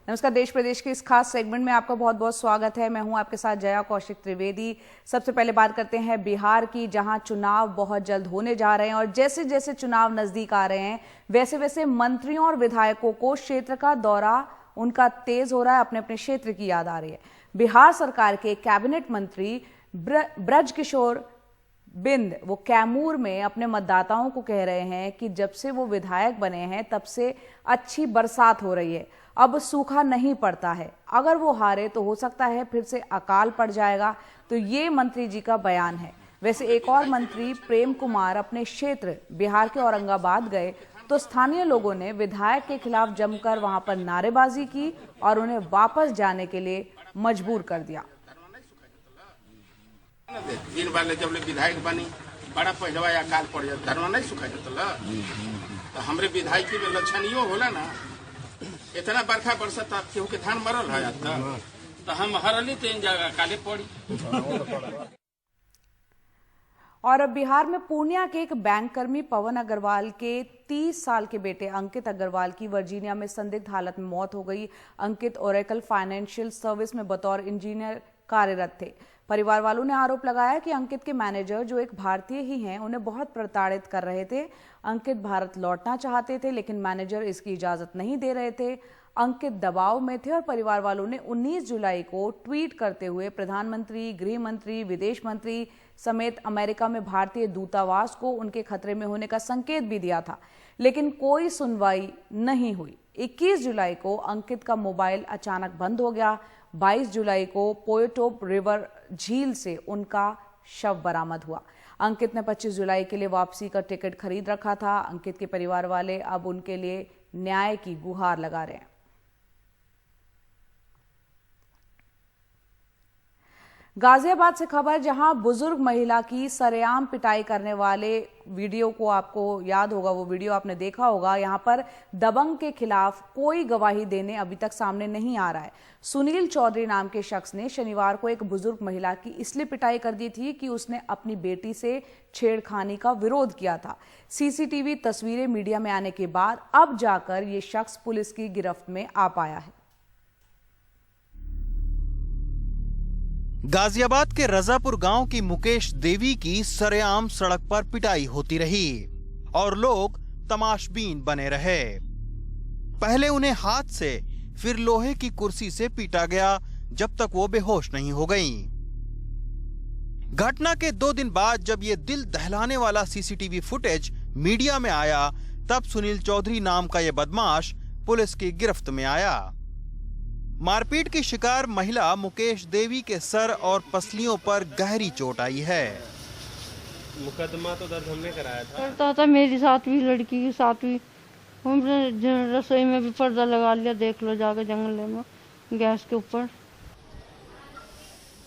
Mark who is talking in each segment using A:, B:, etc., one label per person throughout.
A: नमस्कार, देश प्रदेश के इस खास सेगमेंट में आपका बहुत बहुत स्वागत है। मैं हूं आपके साथ जया कौशिक त्रिवेदी। सबसे पहले बात करते हैं बिहार की, जहां चुनाव बहुत जल्द होने जा रहे हैं और जैसे जैसे चुनाव नजदीक आ रहे हैं वैसे वैसे मंत्रियों और विधायकों को क्षेत्र का दौरा उनका तेज हो रहा है, अपने अपने क्षेत्र की याद आ रही है। बिहार सरकार के कैबिनेट मंत्री ब्रजकिशोर बिंद वो कैमूर में अपने मतदाताओं को कह रहे हैं कि जब से वो विधायक बने हैं तब से अच्छी बरसात हो रही है, अब सूखा नहीं पड़ता है। अगर वो हारे तो हो सकता है फिर से अकाल पड़ जाएगा। तो ये मंत्री जी का बयान है। वैसे एक और मंत्री प्रेम कुमार अपने क्षेत्र बिहार के औरंगाबाद गए तो स्थानीय लोगों ने विधायक के खिलाफ जमकर वहां पर नारेबाजी की और उन्हें वापस जाने के लिए मजबूर कर दिया।
B: दिन वाले जब विधायक बनी बड़ा पहलवा अकाल पड़ जाता, धरना नहीं सुखा जाता। तो हमरे विधायकी में लक्षणियों होला ना, इतना बरखा बरसत आप केहू के धान मरल है जाता, तो हम हरली तीन जगह काले पड़ी।
A: और अब बिहार में पूर्णिया के एक बैंक कर्मी पवन अग्रवाल के 30 साल के बेटे अंकित अग्रवाल की वर्जीनिया में संदिग्ध हालत में मौत हो गई। अंकित ओरेकल फाइनेंशियल सर्विस में बतौर इंजीनियर कार्यरत थे। परिवार वालों ने आरोप लगाया कि अंकित के मैनेजर, जो एक भारतीय ही हैं, उन्हें बहुत प्रताड़ित कर रहे थे। अंकित भारत लौटना चाहते थे लेकिन मैनेजर इसकी इजाजत नहीं दे रहे थे। अंकित दबाव में थे और परिवार वालों ने 19 जुलाई को ट्वीट करते हुए प्रधानमंत्री, गृह मंत्री, विदेश मंत्री समेत अमेरिका में भारतीय दूतावास को उनके खतरे में होने का संकेत भी दिया था, लेकिन कोई सुनवाई नहीं हुई। 21 जुलाई को अंकित का मोबाइल अचानक बंद हो गया। 22 जुलाई को पोयोटोप रिवर झील से उनका शव बरामद हुआ। अंकित ने 25 जुलाई के लिए वापसी का टिकट खरीद रखा था। अंकित के परिवार वाले अब उनके लिए न्याय की गुहार लगा रहे हैं। गाजियाबाद से खबर, जहां बुजुर्ग महिला की सरेआम पिटाई करने वाले वीडियो को आपको याद होगा, वो वीडियो आपने देखा होगा। यहां पर दबंग के खिलाफ कोई गवाही देने अभी तक सामने नहीं आ रहा है। सुनील चौधरी नाम के शख्स ने शनिवार को एक बुजुर्ग महिला की इसलिए पिटाई कर दी थी कि उसने अपनी बेटी से छेड़खानी का विरोध किया था। सीसीटीवी तस्वीरें मीडिया में आने के बाद अब जाकर ये शख्स पुलिस की गिरफ्त में आ पाया है।
C: गाजियाबाद के रजापुर गांव की मुकेश देवी की सरेआम सड़क पर पिटाई होती रही और लोग तमाशबीन बने रहे। पहले उन्हें हाथ से, फिर लोहे की कुर्सी से पीटा गया जब तक वो बेहोश नहीं हो गईं। घटना के 2 दिन बाद जब ये दिल दहलाने वाला सीसीटीवी फुटेज मीडिया में आया, तब सुनील चौधरी नाम का ये बदमाश पुलिस की गिरफ्त में आया। मारपीट की शिकार महिला मुकेश देवी के सर और पसलियों पर गहरी चोट आई है।
D: मुकदमा तो दर्ज हमने कराया था।
E: करता था, मेरी साथ भी, लड़की के साथ भी। हमने रसोई में भी पर्दा लगा लिया, देख लो जाकर जंगल में गैस के ऊपर।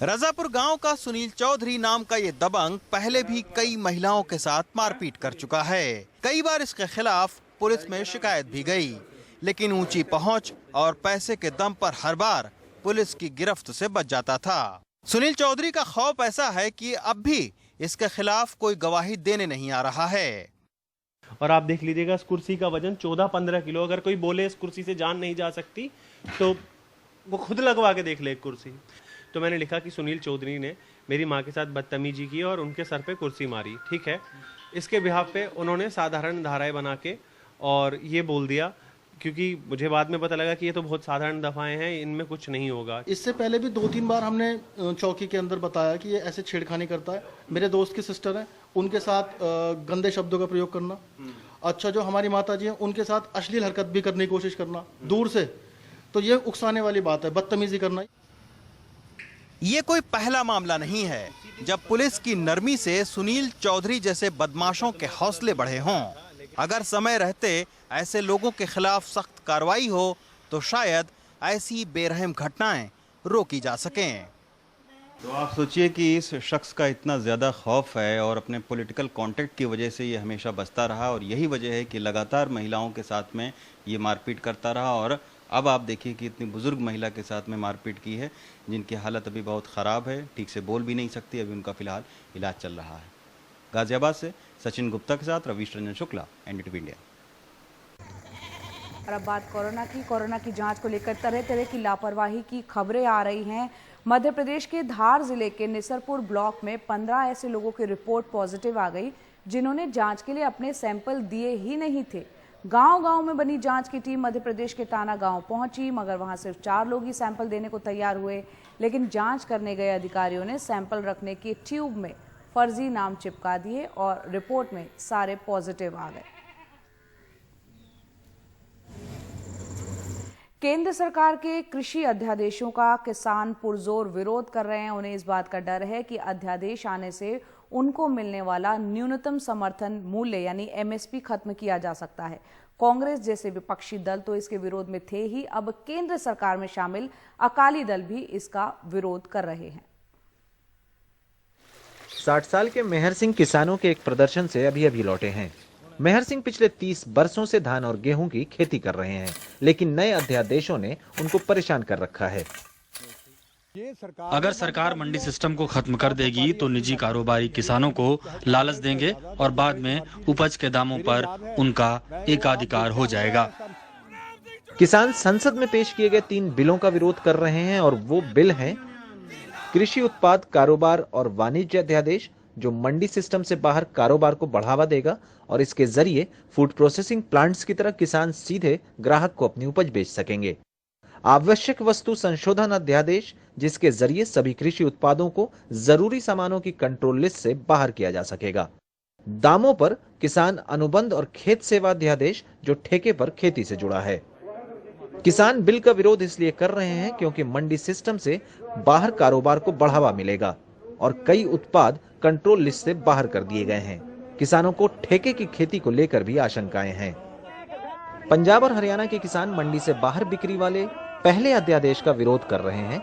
C: रजापुर गांव का सुनील चौधरी नाम का ये दबंग पहले भी कई महिलाओं के साथ मारपीट कर चुका है। कई बार इसके खिलाफ पुलिस में शिकायत भी गई, लेकिन ऊंची पहुंच और पैसे के दम पर हर बार पुलिस की गिरफ्त से बच जाता था। सुनील चौधरी का खौफ ऐसा है कि अब भी इसके खिलाफ कोई गवाही देने नहीं आ रहा है।
D: और आप देख लीजिएगा, इस कुर्सी का वजन 14-15 किलो। अगर कोई बोले इस कुर्सी से जान नहीं जा सकती तो वो खुद लगवा के देख ले एक कुर्सी। तो मैंने लिखा कि सुनील चौधरी ने मेरी माँ के साथ बदतमीजी की और उनके सर पे कुर्सी मारी, ठीक है। इसके बिहाफ पे उन्होंने साधारण धाराएं बना के और ये बोल दिया, क्योंकि मुझे बाद में पता लगा कि ये तो बहुत साधारण दफाएं हैं, इनमें कुछ नहीं होगा।
F: इससे पहले भी 2-3 बार हमने चौकी के अंदर बताया कि ये ऐसे छेड़खानी करता है। मेरे दोस्त की सिस्टर है, उनके साथ गंदे शब्दों का प्रयोग करना। अच्छा, जो हमारी माता जी हैं उनके साथ अश्लील हरकत भी करने की कोशिश करना दूर से, तो ये उकसाने वाली बात है, बदतमीजी करना।
C: ये कोई पहला मामला नहीं है जब पुलिस की नरमी से सुनील चौधरी जैसे बदमाशों के हौसले बढ़े हों। अगर समय रहते ऐसे लोगों के खिलाफ सख्त कार्रवाई हो तो शायद ऐसी बेरहम घटनाएं रोकी जा सकें।
G: तो आप सोचिए कि इस शख्स का इतना ज़्यादा खौफ है और अपने पॉलिटिकल कॉन्टेक्ट की वजह से ये हमेशा बचता रहा, और यही वजह है कि लगातार महिलाओं के साथ में ये मारपीट करता रहा। और अब आप देखिए कि इतनी बुजुर्ग महिला के साथ में मारपीट की है, जिनकी हालत अभी बहुत ख़राब है, ठीक से बोल भी नहीं सकती। अभी उनका फिलहाल इलाज चल रहा है। गाजियाबाद से सचिन गुप्ता के साथ रवीश रंजन शुक्ला, एनडीटीवी इंडिया।
A: और अब बात कोरोना की जांच को लेकर तरह तरह की लापरवाही की खबरें आ रही हैं। मध्य प्रदेश के धार जिले के निसरपुर ब्लॉक में 15 ऐसे लोगों की रिपोर्ट पॉजिटिव आ गई जिन्होंने जांच के लिए अपने सैंपल दिए ही नहीं थे। गांव-गांव में बनी जांच की टीम मध्य प्रदेश के टाना गांव पहुंची, मगर वहां सिर्फ 4 लोग ही सैंपल देने को तैयार हुए। लेकिन जांच करने गए अधिकारियों ने सैंपल रखने की ट्यूब में फर्जी नाम चिपका दिए और रिपोर्ट में सारे पॉजिटिव आ गए। केंद्र सरकार के कृषि अध्यादेशों का किसान पुरजोर विरोध कर रहे हैं। उन्हें इस बात का डर है कि अध्यादेश आने से उनको मिलने वाला न्यूनतम समर्थन मूल्य यानी एमएसपी खत्म किया जा सकता है। कांग्रेस जैसे विपक्षी दल तो इसके विरोध में थे ही, अब केंद्र सरकार में शामिल अकाली दल भी इसका विरोध कर रहे हैं।
H: 60 साल के मेहर सिंह किसानों के एक प्रदर्शन से अभी लौटे हैं। मेहर सिंह पिछले 30 बरसों से धान और गेहूं की खेती कर रहे हैं, लेकिन नए अध्यादेशों ने उनको परेशान कर रखा है।
I: अगर सरकार मंडी सिस्टम को खत्म कर देगी तो निजी कारोबारी किसानों को लालच देंगे और बाद में उपज के दामों पर उनका एकाधिकार हो जाएगा।
H: किसान संसद में पेश किए गए 3 बिलों का विरोध कर रहे हैं और वो बिल हैं कृषि उत्पाद कारोबार और वाणिज्य अध्यादेश, जो मंडी सिस्टम से बाहर कारोबार को बढ़ावा देगा और इसके जरिए फूड प्रोसेसिंग प्लांट्स की तरह किसान सीधे ग्राहक को अपनी उपज बेच सकेंगे। आवश्यक वस्तु संशोधन अध्यादेश, जिसके जरिए सभी कृषि उत्पादों को जरूरी सामानों की कंट्रोल लिस्ट से बाहर किया जा सकेगा। दामों पर किसान अनुबंध और खेत सेवा अध्यादेश, जो ठेके पर खेती से जुड़ा है। किसान बिल का विरोध इसलिए कर रहे हैं क्योंकि मंडी सिस्टम से बाहर कारोबार को बढ़ावा मिलेगा और कई उत्पाद कंट्रोल लिस्ट से बाहर कर दिए गए हैं। किसानों को ठेके की खेती को लेकर भी आशंकाएं हैं। पंजाब और हरियाणा के किसान मंडी से बाहर बिक्री वाले पहले अध्यादेश का विरोध कर रहे हैं।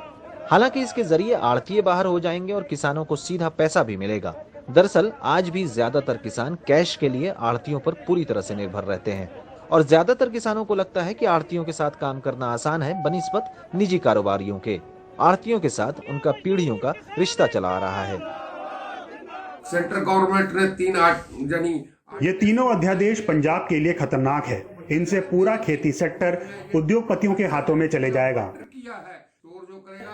H: हालांकि इसके जरिए आढ़तिये बाहर हो जाएंगे और किसानों को सीधा पैसा भी मिलेगा। दरअसल आज भी ज्यादातर किसान कैश के लिए आढ़तियों पर पूरी तरह से निर्भर रहते हैं और ज्यादातर किसानों को लगता है कि आढ़तियों के साथ काम करना आसान है बनिस्बत निजी कारोबारियों के। आढ़तियों के साथ उनका पीढ़ियों का रिश्ता चला आ रहा है।
J: सेंट्रल गवर्नमेंट ने
K: ये तीनों अध्यादेश पंजाब के लिए खतरनाक है। इनसे पूरा खेती सेक्टर उद्योगपतियों के हाथों में चले जाएगा।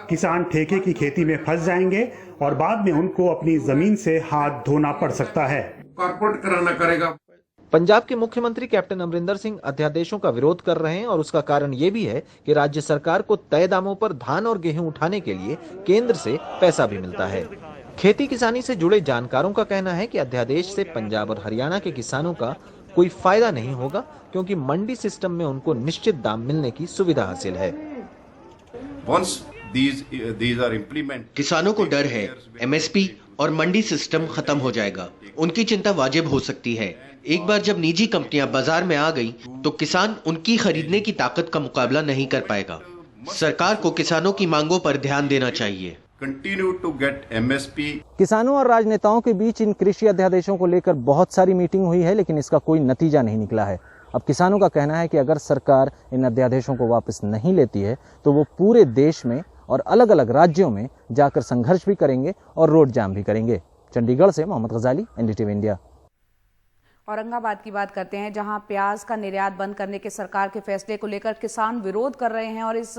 K: किसान ठेके की खेती में फंस जाएंगे और बाद में उनको अपनी जमीन से हाथ धोना पड़ सकता है।
J: कॉर्पोरेट कराना करेगा।
H: पंजाब के मुख्यमंत्री कैप्टन अमरिंदर सिंह अध्यादेशों का विरोध कर रहे हैं और उसका कारण ये भी है कि राज्य सरकार को तय दामों पर धान और गेहूं उठाने के लिए केंद्र से पैसा भी मिलता है। खेती किसानी से जुड़े जानकारों का कहना है कि अध्यादेश से पंजाब और हरियाणा के किसानों का कोई फायदा नहीं होगा, क्योंकि मंडी सिस्टम में उनको निश्चित दाम मिलने की सुविधा हासिल है।
L: किसानों को डर है एमएसपी और मंडी सिस्टम खत्म हो जाएगा। उनकी चिंता वाजिब हो सकती है। एक बार जब निजी कंपनियां बाजार में आ गईं, तो किसान उनकी खरीदने की ताकत का मुकाबला नहीं कर पाएगा। सरकार को किसानों की मांगों पर ध्यान देना चाहिए।
M: Continue to get MSP।
H: किसानों और राजनेताओं के बीच इन कृषि अध्यादेशों को लेकर बहुत सारी मीटिंग हुई है, लेकिन इसका कोई नतीजा नहीं निकला है। अब किसानों का कहना है कि अगर सरकार इन अध्यादेशों को वापस नहीं लेती है तो वो पूरे देश में और अलग अलग राज्यों में जाकर संघर्ष भी करेंगे और रोड जाम भी करेंगे। चंडीगढ़ से मोहम्मद गजाली, एनडीटीवी इंडिया।
A: औरंगाबाद की बात करते हैं, जहां प्याज का निर्यात बंद करने के सरकार के फैसले को लेकर किसान विरोध कर रहे हैं और इस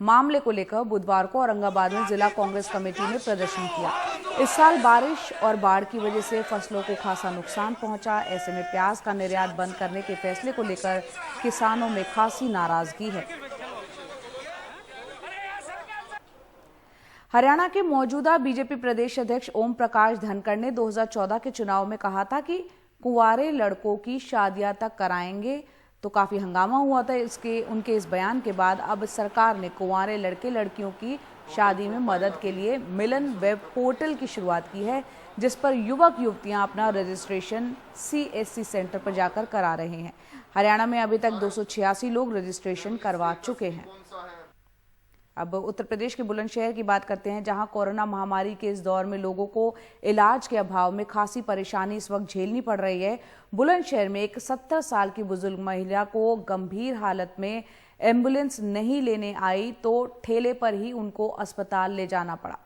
A: मामले को लेकर बुधवार को औरंगाबाद में जिला कांग्रेस कमेटी ने प्रदर्शन किया। इस साल बारिश और बाढ़ की वजह से फसलों को खासा नुकसान पहुंचा। ऐसे में प्याज का निर्यात बंद करने के फैसले को लेकर किसानों में खासी नाराजगी है। हरियाणा के मौजूदा बीजेपी प्रदेश अध्यक्ष ओम प्रकाश धनखड़ ने 2014 के चुनाव में कहा था कि कुंवारे लड़कों की शादियां तक कराएंगे, तो काफी हंगामा हुआ था उनके इस बयान के बाद अब सरकार ने कुंवारे लड़के लड़कियों की शादी में मदद के लिए मिलन वेब पोर्टल की शुरुआत की है, जिस पर युवक युवतियां अपना रजिस्ट्रेशन CSC सेंटर पर जाकर करा रहे हैं। हरियाणा में अभी तक 286 लोग रजिस्ट्रेशन करवा चुके हैं। अब उत्तर प्रदेश के बुलंदशहर की बात करते हैं, जहां कोरोना महामारी के इस दौर में लोगों को इलाज के अभाव में खासी परेशानी इस वक्त झेलनी पड़ रही है। बुलंदशहर में एक 70 साल की बुजुर्ग महिला को गंभीर हालत में एम्बुलेंस नहीं लेने आई तो ठेले पर ही उनको अस्पताल ले जाना पड़ा।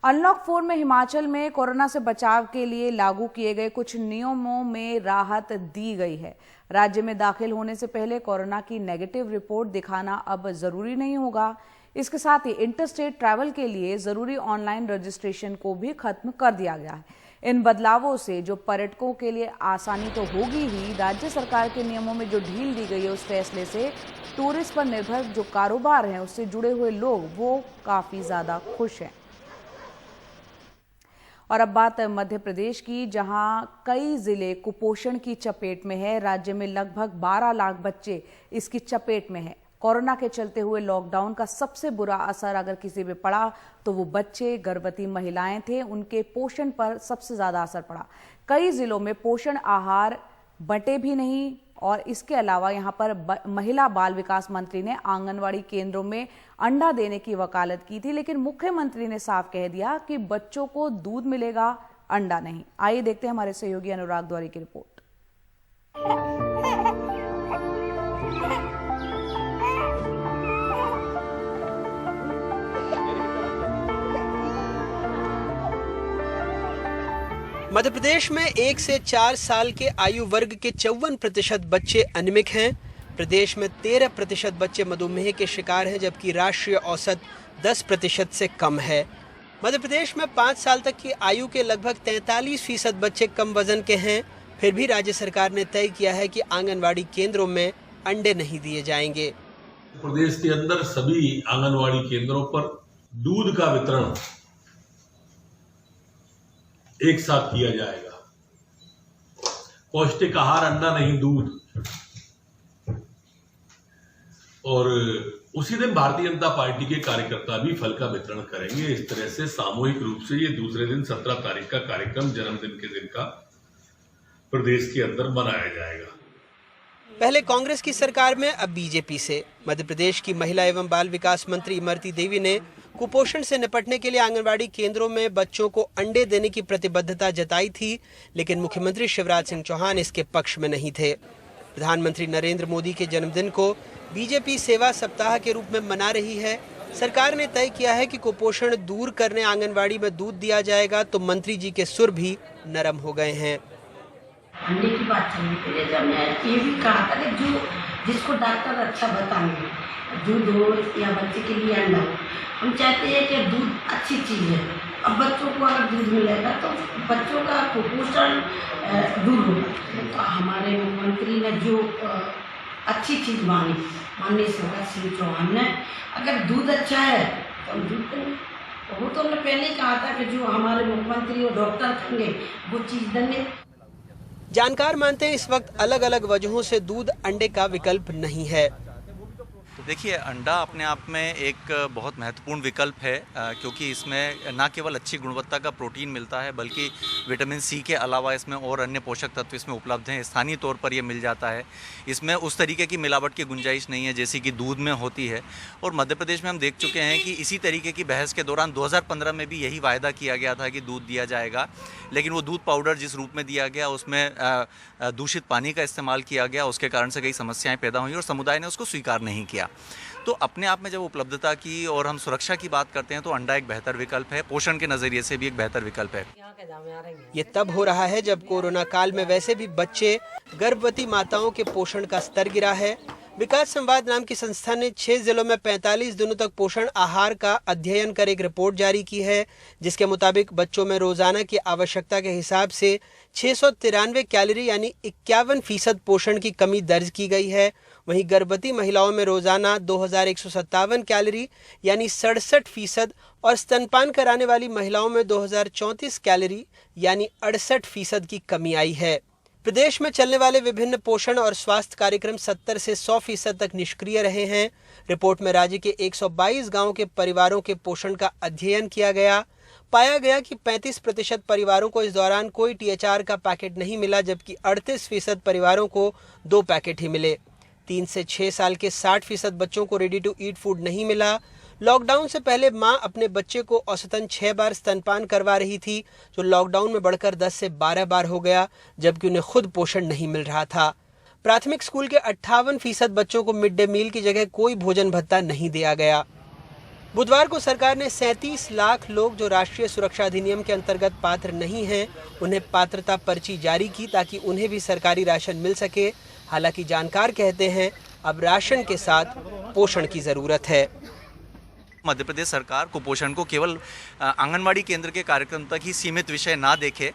A: अनलॉक 4 में हिमाचल में कोरोना से बचाव के लिए लागू किए गए कुछ नियमों में राहत दी गई है। राज्य में दाखिल होने से पहले कोरोना की नेगेटिव रिपोर्ट दिखाना अब जरूरी नहीं होगा। इसके साथ ही इंटरस्टेट ट्रैवल के लिए जरूरी ऑनलाइन रजिस्ट्रेशन को भी खत्म कर दिया गया है। इन बदलावों से जो पर्यटकों के लिए आसानी तो होगी ही, राज्य सरकार के नियमों में जो ढील दी गई है उस फैसले से टूरिस्ट पर निर्भर जो कारोबार हैं उससे जुड़े हुए लोग वो काफी ज्यादा खुश हैं। और अब बात मध्य प्रदेश की, जहां कई जिले कुपोषण की चपेट में है। राज्य में लगभग 12 लाख बच्चे इसकी चपेट में हैं। कोरोना के चलते हुए लॉकडाउन का सबसे बुरा असर अगर किसी पे पड़ा तो वो बच्चे, गर्भवती महिलाएं थे। उनके पोषण पर सबसे ज्यादा असर पड़ा। कई जिलों में पोषण आहार बंटे भी नहीं। और इसके अलावा यहाँ पर महिला बाल विकास मंत्री ने आंगनवाड़ी केंद्रों में अंडा देने की वकालत की थी, लेकिन मुख्यमंत्री ने साफ कह दिया कि बच्चों को दूध मिलेगा, अंडा नहीं। आइए देखते हैं हमारे सहयोगी अनुराग द्वारी की रिपोर्ट।
N: मध्य प्रदेश में 1 से 4 साल के आयु वर्ग के 54% बच्चे अनिमिक हैं। प्रदेश में 13% बच्चे मधुमेह के शिकार हैं, जबकि राष्ट्रीय औसत 10% से कम है। मध्य प्रदेश में 5 साल तक की आयु के लगभग 43% बच्चे कम वजन के हैं। फिर भी राज्य सरकार ने तय किया है कि आंगनवाड़ी केंद्रों में अंडे नहीं दिए जाएंगे।
O: प्रदेश के अंदर सभी आंगनवाड़ी केंद्रों पर दूध का वितरण एक साथ किया जाएगा। पौष्टिक आहार, अंडा नहीं दूध। और उसी दिन भारतीय जनता पार्टी के कार्यकर्ता भी फल का वितरण करेंगे। इस तरह से सामूहिक रूप से ये दूसरे दिन 17 तारीख का कार्यक्रम जन्मदिन के दिन का प्रदेश के अंदर मनाया जाएगा।
N: पहले कांग्रेस की सरकार में, अब बीजेपी से। मध्य प्रदेश की महिला एवं बाल विकास मंत्री इमरती देवी ने कुपोषण से निपटने के लिए आंगनवाड़ी केंद्रों में बच्चों को अंडे देने की प्रतिबद्धता जताई थी, लेकिन मुख्यमंत्री शिवराज सिंह चौहान इसके पक्ष में नहीं थे। प्रधानमंत्री नरेंद्र मोदी के जन्मदिन को बीजेपी सेवा सप्ताह के रूप में मना रही है। सरकार ने तय किया है कि कुपोषण दूर करने आंगनवाड़ी में दूध दिया जाएगा, तो मंत्री जी के सुर भी नरम हो गए हैं।
P: अंडे की बात चलने के लिए जब मैं ये भी कहा था कि जो जिसको डॉक्टर अच्छा बताएंगे, दूध हो या बच्चे के लिए अंडा हो, हम चाहते हैं कि दूध अच्छी चीज़ है। अब बच्चों को अगर दूध मिलेगा तो बच्चों का कुपोषण दूर होगा। तो हमारे मुख्यमंत्री ने जो अच्छी चीज़ माननीय शिवराज सिंह चौहान ने, अगर दूध अच्छा है तो दूध देंगे। वो तो हमने पहले ही कहा था कि जो हमारे मुख्यमंत्री और डॉक्टर कहेंगे वो चीज़ देंगे।
N: जानकार मानते हैं इस वक्त अलग अलग वजहों से दूध अंडे का विकल्प नहीं है।
Q: तो देखिए, अंडा अपने आप में एक बहुत महत्वपूर्ण विकल्प है, क्योंकि इसमें न केवल अच्छी गुणवत्ता का प्रोटीन मिलता है, बल्कि विटामिन सी के अलावा इसमें और अन्य पोषक तत्व इसमें उपलब्ध हैं। स्थानीय तौर पर ये मिल जाता है। इसमें उस तरीके की मिलावट की गुंजाइश नहीं है जैसी कि दूध में होती है। और मध्य प्रदेश में हम देख चुके हैं कि इसी तरीके की बहस के दौरान 2015 में भी यही वायदा किया गया था कि दूध दिया जाएगा, लेकिन वो दूध पाउडर जिस रूप में दिया गया उसमें दूषित पानी का इस्तेमाल किया गया। उसके कारण से कई समस्याएं पैदा हुई और समुदाय ने उसको स्वीकार नहीं किया। तो अपने आप में जब उपलब्धता की और हम सुरक्षा की बात करते हैं तो अंडा एक बेहतर विकल्प है। पोषण के नजरिए से भी एक बेहतर विकल्प है।
N: ये तब हो रहा है जब कोरोना काल में वैसे भी बच्चे, गर्भवती माताओं के पोषण का स्तर गिरा है। विकास संवाद नाम की संस्था ने 6 जिलों में 45 दिनों तक पोषण आहार का अध्ययन कर एक रिपोर्ट जारी की है, जिसके मुताबिक बच्चों में रोजाना की आवश्यकता के हिसाब से 693 कैलोरी यानी 51% पोषण की कमी दर्ज की गई है। वहीं गर्भवती महिलाओं में रोजाना 2157 कैलोरी यानी 67% और स्तनपान कराने वाली महिलाओं में 2034 कैलोरी यानी 68% की कमी आई है। प्रदेश में चलने वाले विभिन्न पोषण और स्वास्थ्य कार्यक्रम 70 से 100% तक निष्क्रिय रहे हैं। रिपोर्ट में राज्य के 122 गांवों के परिवारों के पोषण का अध्ययन किया गया। पाया गया कि 35% परिवारों को इस दौरान कोई THR का पैकेट नहीं मिला, जबकि 38% परिवारों को 2 पैकेट ही मिले। 3 से 6 साल के 60% बच्चों को रेडी टू ईट फूड नहीं मिला। लॉकडाउन से पहले मां अपने बच्चे को औसतन 6 बार स्तनपान करवा रही थी, जो लॉकडाउन में बढ़कर 10 से 12 बार हो गया, जबकि उन्हें खुद पोषण नहीं मिल रहा था। प्राथमिक स्कूल के 58% बच्चों को मिड डे मील की जगह कोई भोजन भत्ता नहीं दिया गया। बुधवार को सरकार ने 37 लाख लोग जो राष्ट्रीय सुरक्षा अधिनियम के अंतर्गत पात्र नहीं हैं, उन्हें पात्रता पर्ची जारी की ताकि उन्हें भी सरकारी राशन मिल सके। हालांकि जानकार कहते हैं अब राशन के साथ पोषण की जरूरत है।
Q: मध्य प्रदेश सरकार कुपोषण को केवल आंगनवाड़ी केंद्र के कार्यक्रम तक ही सीमित विषय ना देखे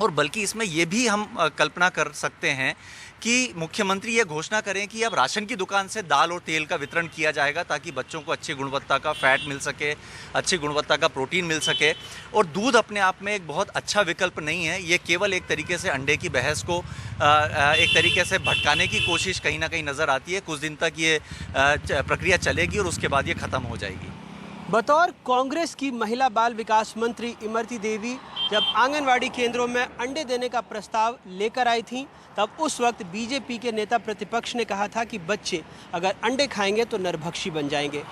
Q: और बल्कि इसमें ये भी हम कल्पना कर सकते हैं कि मुख्यमंत्री ये घोषणा करें कि अब राशन की दुकान से दाल और तेल का वितरण किया जाएगा ताकि बच्चों को अच्छी गुणवत्ता का फैट मिल सके, अच्छी गुणवत्ता का प्रोटीन मिल सके। और दूध अपने आप में एक बहुत अच्छा विकल्प नहीं है, ये केवल एक तरीके से अंडे की बहस को एक तरीके से भटकाने की कोशिश कहीं ना कहीं नज़र आती है। कुछ दिन तक ये प्रक्रिया चलेगी और उसके बाद ये ख़त्म हो जाएगी।
N: बतौर कांग्रेस की महिला बाल विकास मंत्री इमरती देवी जब आंगनवाड़ी केंद्रों में अंडे देने का प्रस्ताव लेकर आई थीं, तब उस वक्त बीजेपी के नेता प्रतिपक्ष ने कहा था कि बच्चे अगर अंडे खाएंगे तो नरभक्षी बन जाएंगे।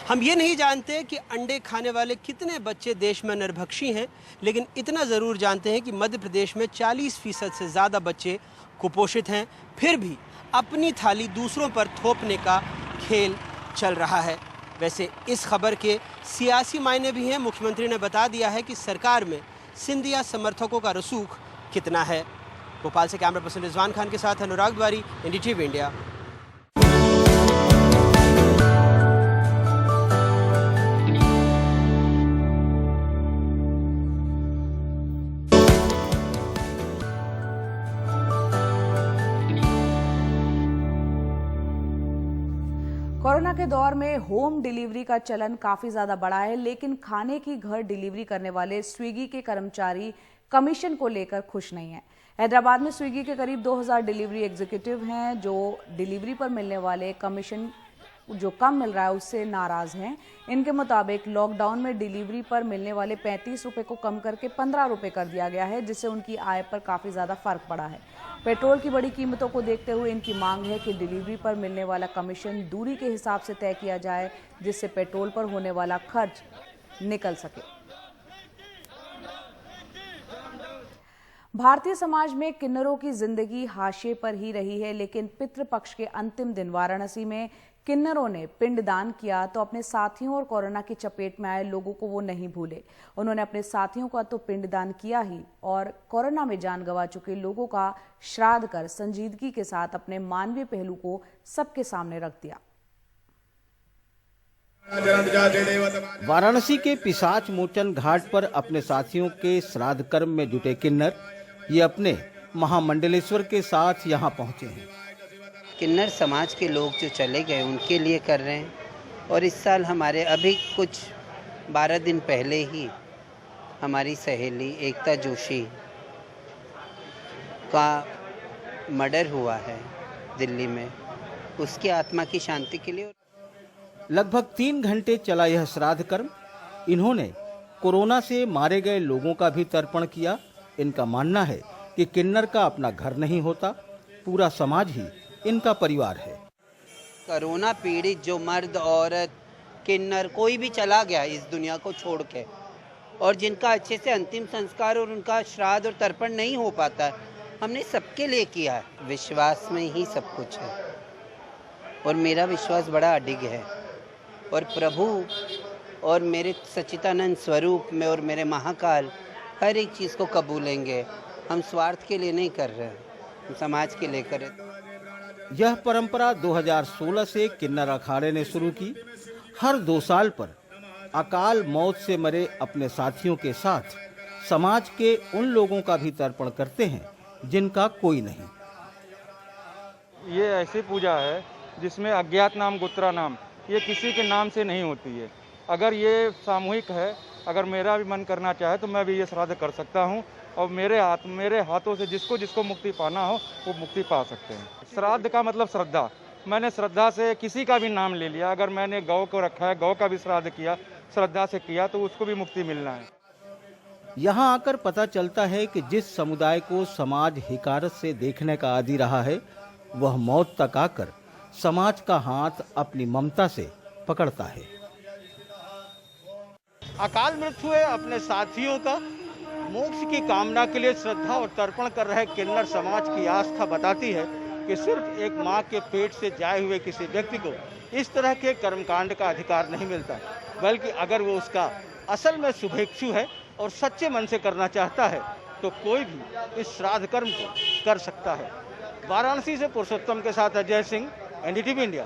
N: हम ये नहीं जानते कि अंडे खाने वाले कितने बच्चे देश में नरभक्षी हैं, लेकिन इतना ज़रूर जानते हैं कि मध्य प्रदेश में 40% से ज़्यादा बच्चे कुपोषित हैं। फिर भी अपनी थाली दूसरों पर थोपने का खेल चल रहा है। वैसे इस खबर के सियासी मायने भी हैं। मुख्यमंत्री ने बता दिया है कि सरकार में सिंधिया समर्थकों का रसूख कितना है। भोपाल से कैमरा पर्सन रिजवान खान के साथ अनुराग द्वारी, NDTV इंडिया।
A: कोरोना के दौर में होम डिलीवरी का चलन काफी ज्यादा बढ़ा है, लेकिन खाने की घर डिलीवरी करने वाले स्विगी के कर्मचारी कमीशन को लेकर खुश नहीं है। हैदराबाद में स्विगी के करीब 2000 डिलीवरी एग्जीक्यूटिव हैं जो डिलीवरी पर मिलने वाले कमीशन जो कम मिल रहा है उससे नाराज हैं। इनके मुताबिक लॉकडाउन में डिलीवरी पर मिलने वाले 35 रुपए को कम करके 15 रुपए कर दिया गया है, जिससे उनकी आय पर काफी ज्यादा फर्क पड़ा है। पेट्रोल की बड़ी कीमतों को देखते हुए इनकी मांग है कि डिलीवरी पर मिलने वाला कमीशन दूरी के हिसाब से तय किया जाए, जिससे पेट्रोल पर होने वाला खर्च निकल सके। भारतीय समाज में किन्नरों की जिंदगी हाशिए पर ही रही है, लेकिन पितृपक्ष के अंतिम दिन वाराणसी में किन्नरों ने पिंडदान किया तो अपने साथियों और कोरोना की चपेट में आए लोगों को वो नहीं भूले। उन्होंने अपने साथियों का तो पिंडदान किया ही और कोरोना में जान गंवा चुके लोगों का श्राद्ध कर संजीदगी के साथ अपने मानवीय पहलू को सबके सामने रख दिया।
R: वाराणसी के पिशाच मोचन घाट पर अपने साथियों के श्राद्ध कर्म में जुटे किन्नर ये अपने महामंडलेश्वर के साथ यहाँ पहुँचे हैं।
S: किन्नर समाज के लोग जो चले गए उनके लिए कर रहे हैं। और इस साल हमारे अभी कुछ 12 दिन पहले ही हमारी सहेली एकता जोशी का मर्डर हुआ है दिल्ली में, उसकी आत्मा की शांति के लिए।
R: लगभग 3 घंटे चला यह श्राद्ध कर्म। इन्होंने कोरोना से मारे गए लोगों का भी तर्पण किया। इनका मानना है कि किन्नर का अपना घर नहीं होता, पूरा समाज ही इनका परिवार है।
S: कोरोना पीड़ित जो मर्द औरत किन्नर कोई भी चला गया इस दुनिया को छोड़ के, और जिनका अच्छे से अंतिम संस्कार और उनका श्राद्ध और तर्पण नहीं हो पाता, हमने सबके लिए किया है। विश्वास में ही सब कुछ है और मेरा विश्वास बड़ा अडिग है और प्रभु और मेरे सच्चिदानंद स्वरूप में और मेरे महाकाल हर एक चीज़ को कबूलेंगे। हम स्वार्थ के लिए नहीं कर रहे, हम समाज के लिए कर रहे।
R: यह परंपरा 2016 से किन्नर अखाड़े ने शुरू की। हर 2 साल पर अकाल मौत से मरे अपने साथियों के साथ समाज के उन लोगों का भी तर्पण करते हैं जिनका कोई नहीं।
T: ये ऐसी पूजा है जिसमें अज्ञात नाम गोत्रा नाम ये किसी के नाम से नहीं होती है। अगर ये सामूहिक है, अगर मेरा भी मन करना चाहे तो मैं भी ये श्राद्ध कर सकता हूँ और मेरे हाथों से जिसको जिसको मुक्ति पाना हो वो मुक्ति पा सकते हैं। श्राद्ध का मतलब श्रद्धा। मैंने श्रद्धा से किसी का भी नाम ले लिया। अगर मैंने गौ को रखा है, गौ का भी श्राद्ध किया, श्रद्धा से किया, तो उसको भी मुक्ति मिलना है।
R: यहाँ आकर पता चलता है कि जिस समुदाय को समाज हिकारत से देखने का आदी रहा है, वह मौत तक आकर समाज का हाथ अपनी ममता से पकड़ता है।
T: अकाल मृत्यु है अपने साथियों का मोक्ष की कामना के लिए श्रद्धा और तर्पण कर रहे किन्नर समाज की आस्था बताती है कि सिर्फ एक माँ के पेट से जाए हुए किसी व्यक्ति को इस तरह के कर्मकांड का अधिकार नहीं मिलता, बल्कि अगर वो उसका असल में शुभेच्छु है और सच्चे मन से करना चाहता है तो कोई भी इस श्राद्ध कर्म को कर सकता है। वाराणसी से पुरुषोत्तम के साथ अजय सिंह, NDTV इंडिया।